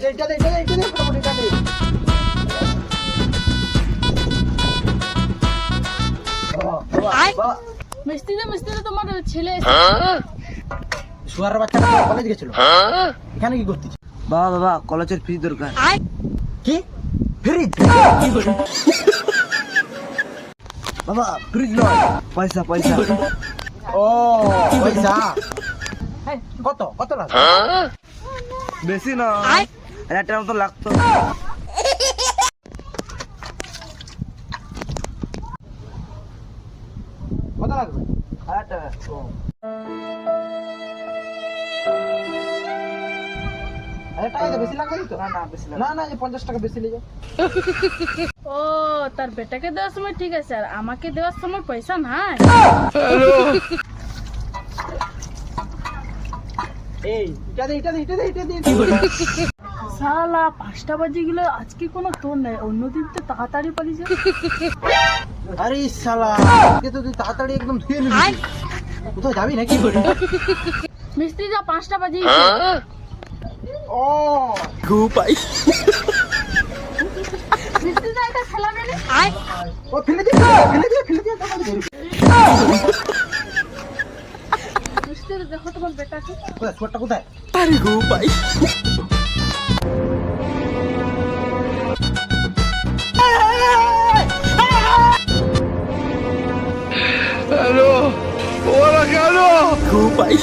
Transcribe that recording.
এটা দে মোটামুটি এটা দে। বাবা, মিস্ত্রি তোমার ছেলে শুয়ারের বাচ্চাটা কলেজ গেছিল, এখানে কি করতেছে? বাবা কলেজের ফি দরকার। কি ফ্রিজ? বাবা ফ্রিজ নয়, পয়সা। ও পয়সা কত কত লাগবে? বেশি না, 1000 টাকার মতো লাগতো। কত লাগবে? 1000 টাকা। ও 1000 টাকা বেশি লাগবে তো? না বেশি না না, যে 50 টাকা বেশি লেগে। ও তার বেটাকে দেওয়ার সময় ঠিক আছে, আর আমাকে দেওয়ার সময় পয়সা নাই। এই এটা দে। শালা 5টা বাজে গেল, আজকে কোনো তোর নাই, অন্যদিন তো তাড়াতাড়ি পালিয়ে যা। আরে শালা, আজকে তো তুই তাড়াতাড়ি একদম ধুয়ে নিবি। কোথায় যাবি নাকি? মিস্ত্রি যা 5টা বাজে গেছে। ও মিস্ত্রি যা এটা খেলাবে না। ও ফেলে দে। মিস্ত্রি দেখো তোমার বেটাকে। কোথায় ছোটটা কোথায়? Go, bye.